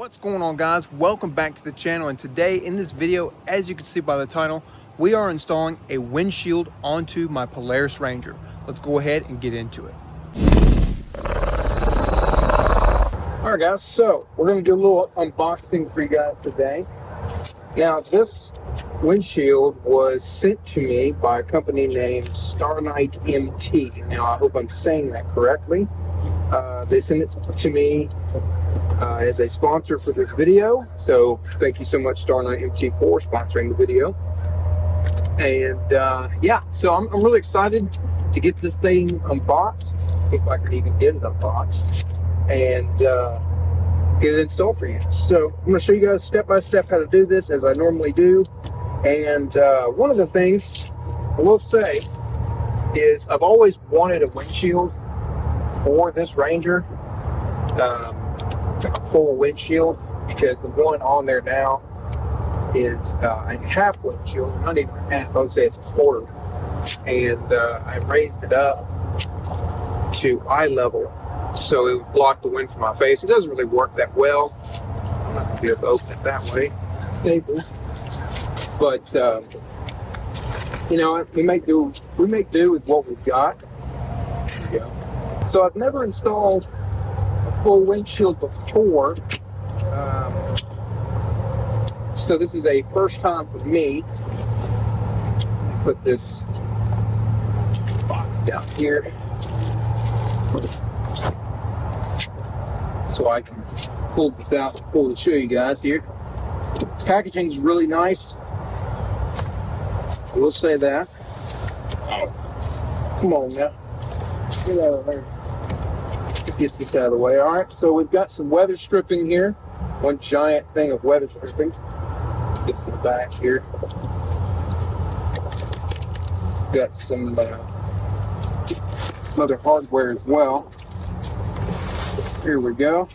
What's going on, guys? Welcome back to the channel, and today in this video, as you can see by the title, we are installing a windshield onto my Polaris Ranger. Let's go ahead and get into it. All right, guys, so we're going to do a little unboxing for you guys today. Now, this windshield was sent to me by a company named StarKnightMT. Now, I hope I'm saying that correctly. They sent it to me as a sponsor for this video, so thank you so much, StarKnightMT, for sponsoring the video. And yeah, so I'm really excited to get this thing unboxed, if I can even get it unboxed, and get it installed for you. So I'm going to show you guys step by step how to do this, as I normally do. And one of the things I will say is I've always wanted a windshield for this Ranger, like a full windshield, because the one on there now is a half windshield, not even a half, I would say it's a quarter. And I raised it up to eye level so it would block the wind from my face. It doesn't really work that well. I'm not going to be able to open it that way. Stable. But you know, we make do with what we've got. There we go. So I've never installed a full windshield before, so this is a first time for me. Put this box down here so I can pull this out to show you guys here. Packaging is really nice, I will say that. Come on now, get out of there. Get this out of the way. All right, so we've got some weather stripping here. One giant thing of weather stripping. Gets in the back here. Got some other hardware as well. Here we go.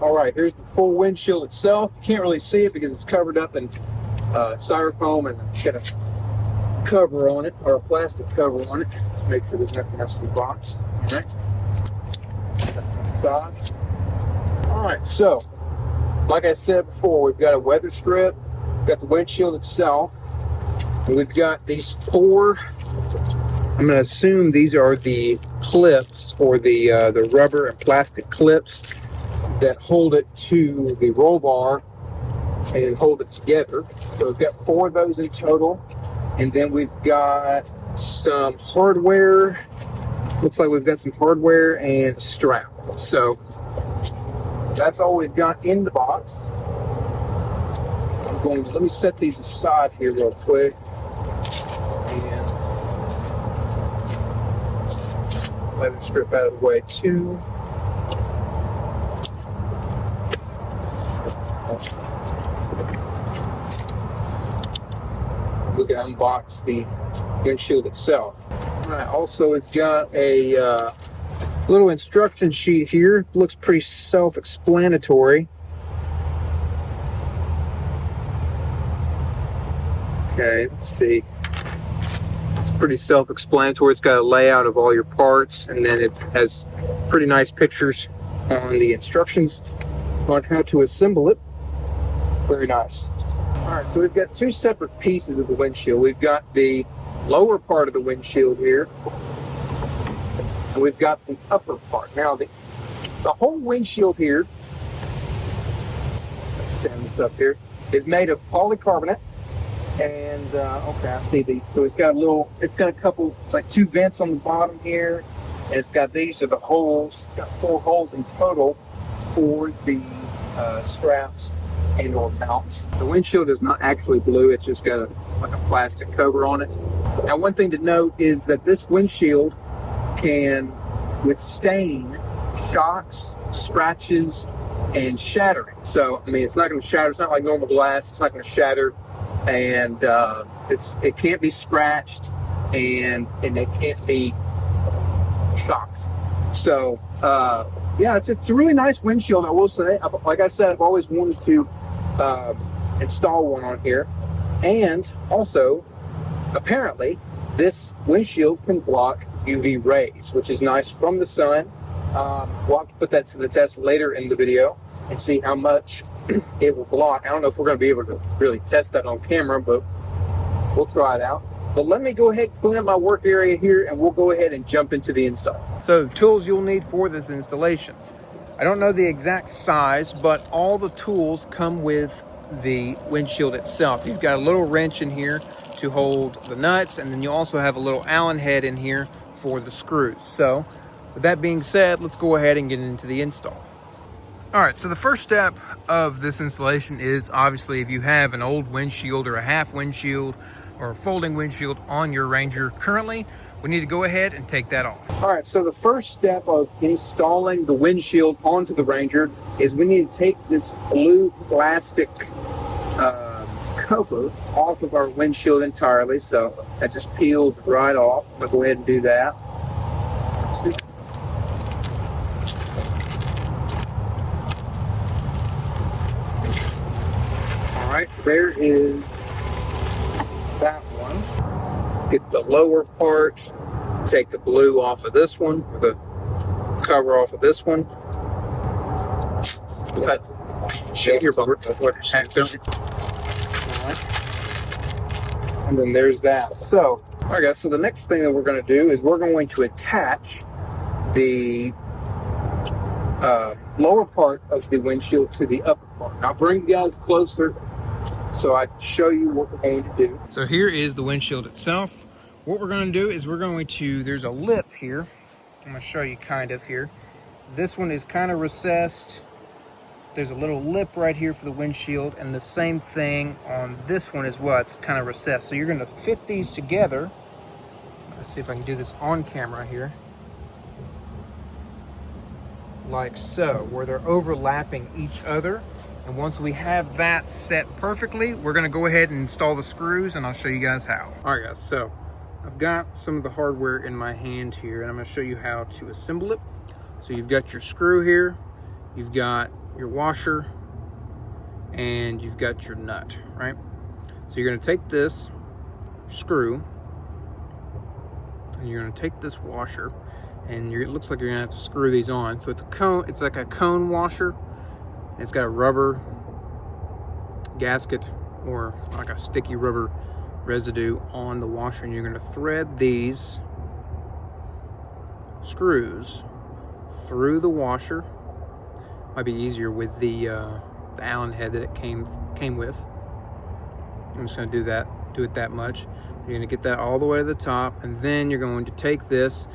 All right, here's the full windshield itself. You can't really see it because it's covered up in styrofoam, and it's got a cover on it, or a plastic cover on it. Just make sure there's nothing else in the box. All right. Alright, so like I said before, we've got a weather strip, we've got the windshield itself, and we've got these four, I'm going to assume these are the clips, or the rubber and plastic clips that hold it to the roll bar and hold it together. So we've got four of those in total, and then we've got some hardware. Looks like we've got some hardware and a strap. So that's all we've got in the box. I'm going to, let me set these aside here real quick. And let it strip out of the way too. We can unbox the windshield itself. Right, also, we've got a little instruction sheet here. Looks pretty self-explanatory. Okay, let's see. It's pretty self-explanatory. It's got a layout of all your parts, and then it has pretty nice pictures on the instructions on how to assemble it. Very nice. All right, so we've got two separate pieces of the windshield. We've got the lower part of the windshield here, and we've got the upper part. Now the whole windshield here, stand this up here, is made of polycarbonate. And okay, I see these. So it's got a couple, it's like two vents on the bottom here, and it's got these are the holes. It's got 4 holes in total for the straps and or mounts. The windshield is not actually blue, it's just got like a plastic cover on it. Now, one thing to note is that this windshield can withstand shocks, scratches, and shattering. So, I mean, it's not going to shatter. It's not like normal glass. It's not going to shatter, and it can't be scratched, and it can't be shocked. So, yeah, it's a really nice windshield, I will say. Like I said, I've always wanted to install one on here, and also, apparently, this windshield can block UV rays, which is nice from the sun. We'll have to put that to the test later in the video. and see how much it will block. I don't know if we're going to be able to really test that on camera, but we'll try it out. But let me go ahead and clean up my work area here, and we'll go ahead and jump into the install. So tools you'll need for this installation. I don't know the exact size, but all the tools come with the windshield itself. You've got a little wrench in here to hold the nuts, and then you also have a little Allen head in here for the screws. So with that being said, let's go ahead and get into the install. All right, so the first step of this installation is obviously if you have an old windshield or a half windshield or a folding windshield on your Ranger currently, we need to go ahead and take that off. All right, so the first step of installing the windshield onto the Ranger is we need to take this blue plastic cover off of our windshield entirely. So that just peels right off. We'll go ahead and do that. All right, there is that one. Get the lower part, take the blue off of this one, the cover off of this one. Cut. And then there's that. So, all right guys, so the next thing that we're going to do is we're going to attach the lower part of the windshield to the upper part. I'll bring you guys closer so I can show you what we're going to do. So here is the windshield itself. What we're going to do is there's a lip here. I'm going to show you kind of here. This one is kind of recessed. There's a little lip right here for the windshield, and the same thing on this one as well. It's kind of recessed. So you're going to fit these together. Let's see if I can do this on camera here. Like so, where they're overlapping each other. And once we have that set perfectly, we're going to go ahead and install the screws, and I'll show you guys how. All right guys, so I've got some of the hardware in my hand here, and I'm going to show you how to assemble it. So you've got your screw here, you've got your washer, and you've got your nut, right? So you're going to take this screw, and you're going to take this washer, and it looks like you're going to have to screw these on. So it's a cone, it's like a cone washer. It's got a rubber gasket or like a sticky rubber residue on the washer, and you're going to thread these screws through the washer. Might be easier with the Allen head that it came with. I'm just going to do it that much. You're going to get that all the way to the top, and then you're going to take this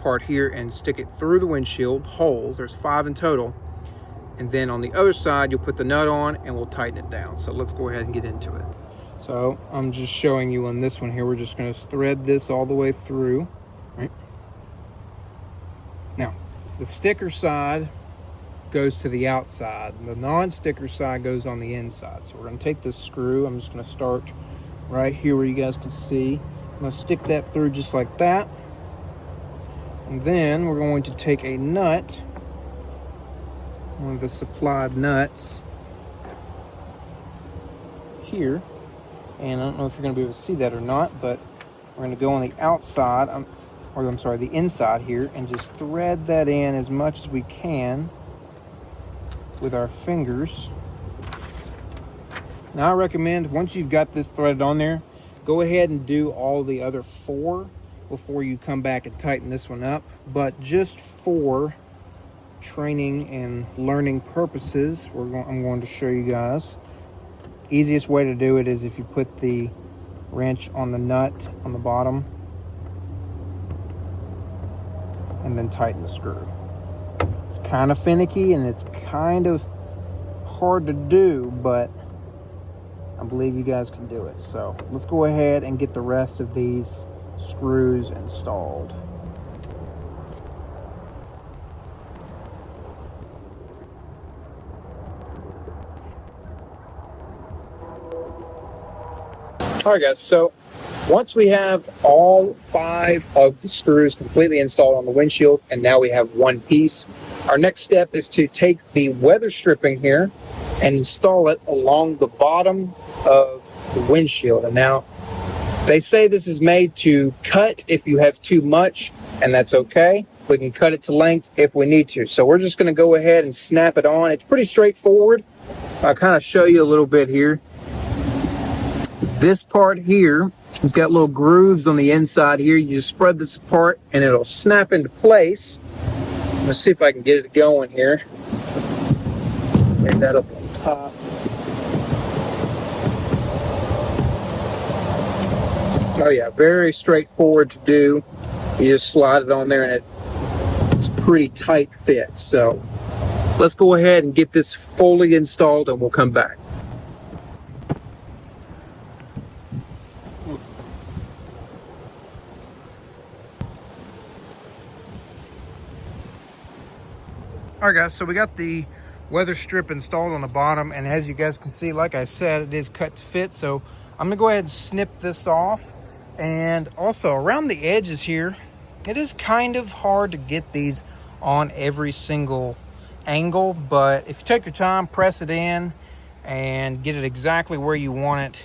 part here and stick it through the windshield holes. There's 5 in total. And then on the other side, you'll put the nut on and we'll tighten it down. So let's go ahead and get into it. So I'm just showing you on this one here, we're just going to thread this all the way through, right? Now, the sticker side goes to the outside. The non-sticker side goes on the inside. So we're going to take this screw. I'm just going to start right here where you guys can see. I'm going to stick that through just like that. And then we're going to take a nut, one of the supplied nuts here, and I don't know if you're going to be able to see that or not, but we're going to go on the outside, the inside here, and just thread that in as much as we can with our fingers. Now I recommend, once you've got this threaded on there, go ahead and do all the other 4 before you come back and tighten this one up. But just for training and learning purposes, I'm going to show you guys. Easiest way to do it is if you put the wrench on the nut on the bottom and then tighten the screw. It's kind of finicky and it's kind of hard to do, but I believe you guys can do it. So let's go ahead and get the rest of these screws installed. All right guys, so once we have all 5 of the screws completely installed on the windshield, and now we have one piece, our next step is to take the weather stripping here and install it along the bottom of the windshield. And now they say this is made to cut if you have too much, and that's okay. We can cut it to length if we need to. So we're just going to go ahead and snap it on. It's pretty straightforward. I'll kind of show you a little bit here. This part here, it's got little grooves on the inside here. You just spread this apart and it'll snap into place. Let's see if I can get it going here. Bring that up on top. Oh yeah, very straightforward to do. You just slide it on there and it's pretty tight fit. So let's go ahead and get this fully installed and we'll come back. All right guys, so we got the weather strip installed on the bottom, and as you guys can see, like I said, it is cut to fit. So I'm gonna go ahead and snip this off. And also around the edges here, it is kind of hard to get these on every single angle, but if you take your time, press it in and get it exactly where you want it,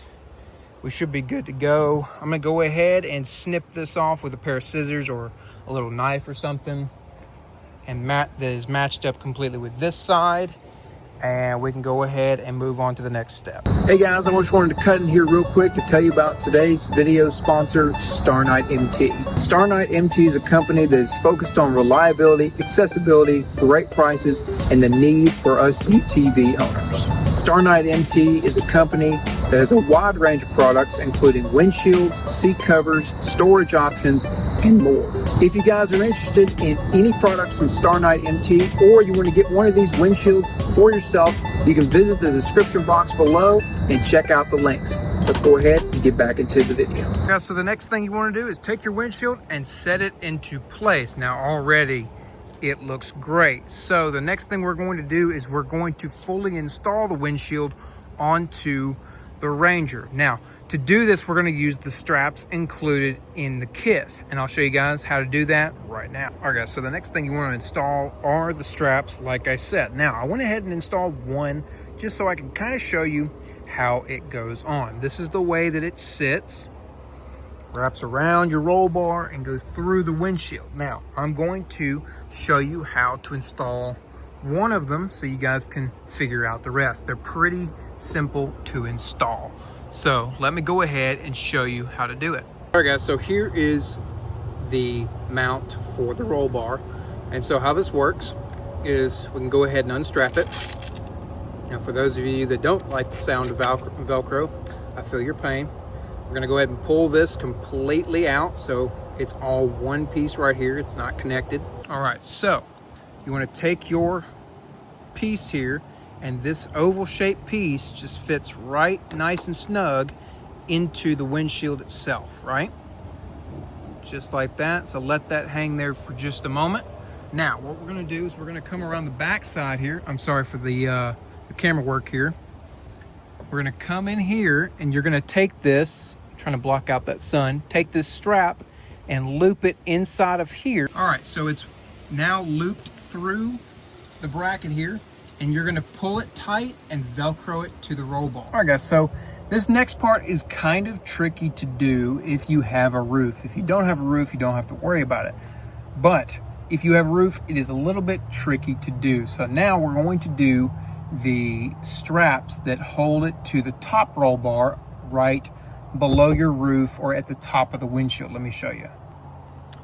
we should be good to go. I'm gonna go ahead and snip this off with a pair of scissors or a little knife or something, and that is matched up completely with this side, and we can go ahead and move on to the next step. Hey guys, I just wanted to cut in here real quick to tell you about today's video sponsor, StarKnightMT. StarKnightMT is a company that is focused on reliability, accessibility, great prices, and the need for us UTV owners. StarKnightMT is a company that has a wide range of products, including windshields, seat covers, storage options, and more. If you guys are interested in any products from StarKnightMT, or you want to get one of these windshields for yourself, you can visit the description box below and check out the links. Let's go ahead and get back into the video. Yeah, so the next thing you want to do is take your windshield and set it into place. Now already it looks great. So the next thing we're going to do is we're going to fully install the windshield onto the Ranger. Now, to do this, we're going to use the straps included in the kit, and I'll show you guys how to do that right now. All right guys, so the next thing you want to install are the straps, like I said. Now, I went ahead and installed one just so I can kind of show you how it goes on. This is the way that it sits. Wraps around your roll bar and goes through the windshield. Now, I'm going to show you how to install one of them so you guys can figure out the rest. They're pretty simple to install. So let me go ahead and show you how to do it. All right guys, so here is the mount for the roll bar. And so how this works is we can go ahead and unstrap it. Now for those of you that don't like the sound of Velcro, I feel your pain. We're gonna go ahead and pull this completely out so it's all one piece right here, it's not connected. All right, so you wanna take your piece here, and this oval shaped piece just fits right nice and snug into the windshield itself, right? Just like that, so let that hang there for just a moment. Now, what we're gonna do is we're gonna come around the back side here. I'm sorry for the camera work here. We're gonna come in here and you're gonna take this, trying to block out that sun, take this strap and loop it inside of here. All right, so it's now looped through the bracket here, and you're gonna pull it tight and Velcro it to the roll bar. All right guys, so this next part is kind of tricky to do if you have a roof. If you don't have a roof, you don't have to worry about it. But if you have a roof, it is a little bit tricky to do. So now we're going to do the straps that hold it to the top roll bar right below your roof or at the top of the windshield. Let me show you.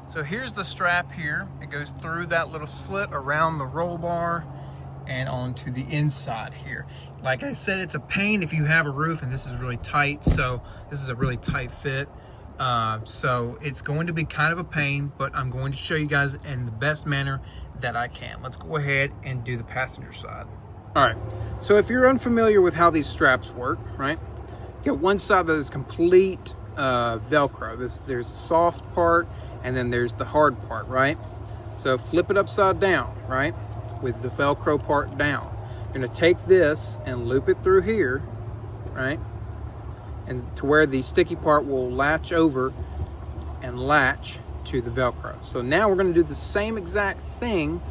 So here's the strap here. It goes through that little slit around the roll bar and onto the inside here. Like I said, it's a pain if you have a roof, and this is really tight. So this is a really tight fit. So it's going to be kind of a pain, but I'm going to show you guys in the best manner that I can. Let's go ahead and do the passenger side. All right, so if you're unfamiliar with how these straps work, right? You got one side that is complete Velcro. There's a soft part, and then there's the hard part, right? So flip it upside down, right? With the Velcro part down. You're gonna take this and loop it through here, right? And to where the sticky part will latch over and latch to the Velcro. So now we're gonna do the same exact thing,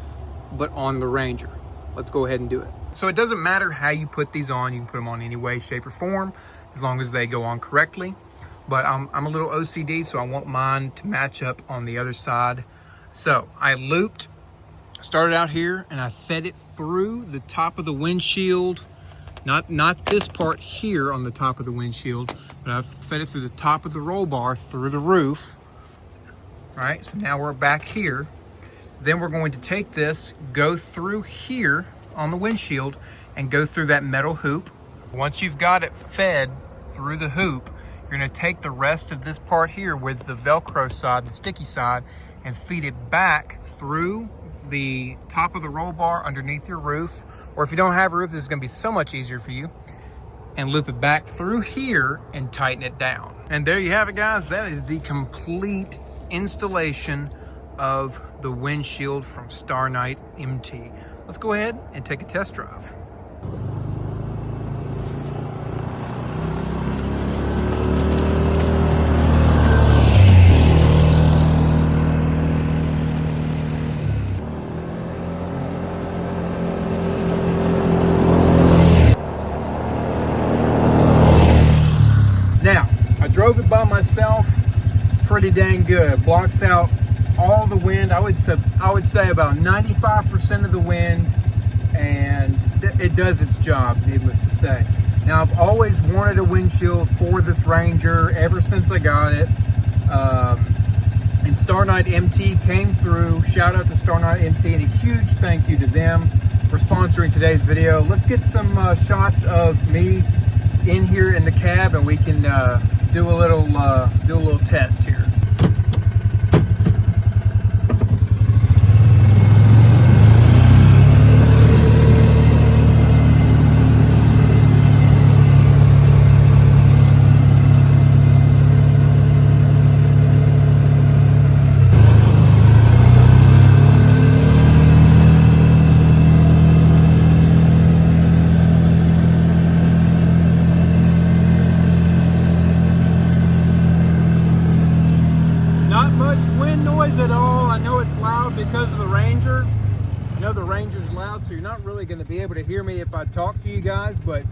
but on the Ranger. Let's go ahead and do it. So it doesn't matter how you put these on. You can put them on any way, shape, or form, as long as they go on correctly. But I'm a little OCD, so I want mine to match up on the other side So I started out here and I fed it through the top of the windshield. Not this part here on the top of the windshield, but I've fed it through the top of the roll bar, through the roof. All right, so now we're back here. Then we're going to take this, go through here on the windshield, and go through that metal hoop. Once you've got it fed through the hoop, you're gonna take the rest of this part here with the Velcro side, the sticky side, and feed it back through the top of the roll bar underneath your roof. Or if you don't have a roof, this is gonna be so much easier for you. And loop it back through here and tighten it down. And there you have it, guys. That is the complete installation of the windshield from StarKnightMT. Let's go ahead and take a test drive. Now, I drove it by myself, pretty dang good. Blocks out all the wind. I would say about 95% of the wind, and it does its job, needless to say. Now, I've always wanted a windshield for this Ranger ever since I got it. And StarKnightMT came through. Shout out to StarKnightMT, and a huge thank you to them for sponsoring today's video. Let's get some shots of me in here in the cab, and we can do a little test here. Not much wind noise at all. I know it's loud because of the Ranger. I know the Ranger's loud, so you're not really going to be able to hear me if I talk to you guys, but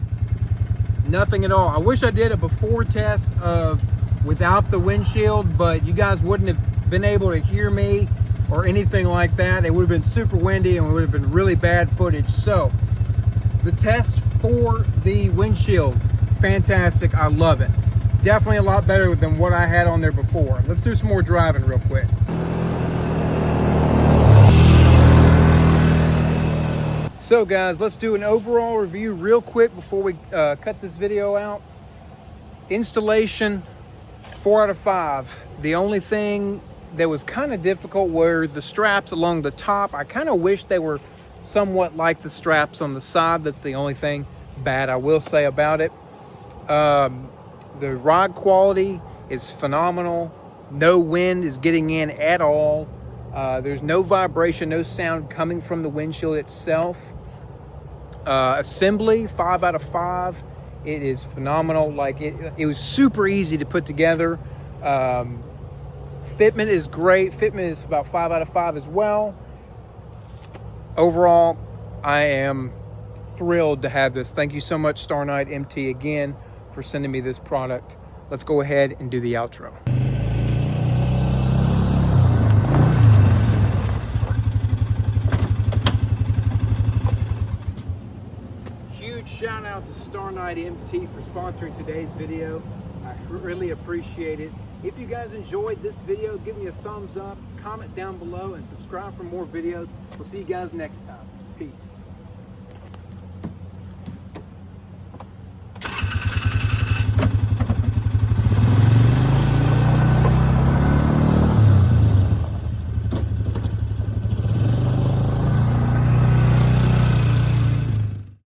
nothing at all. I wish I did a before test of without the windshield, but you guys wouldn't have been able to hear me or anything like that. It would have been super windy and it would have been really bad footage. So the test for the windshield, fantastic. I love it. Definitely a lot better than what I had on there before. Let's do some more driving real quick. So guys, let's do an overall review real quick before we cut this video out. Installation, 4 out of 5. The only thing that was kind of difficult were the straps along the top. I kind of wish they were somewhat like the straps on the side. That's the only thing bad I will say about it. The rod quality is phenomenal. No wind is getting in at all. There's no vibration, no sound coming from the windshield itself. Assembly, 5 out of 5. It is phenomenal. Like it was super easy to put together. Fitment is great. Fitment is about 5 out of 5 as well. Overall, I am thrilled to have this. Thank you so much, StarKnightMT, again, for sending me this product. Let's go ahead and do the outro. Huge shout out to StarKnightMT for sponsoring today's video. I really appreciate it. If you guys enjoyed this video, give me a thumbs up, comment down below, and subscribe for more videos. We'll see you guys next time. Peace.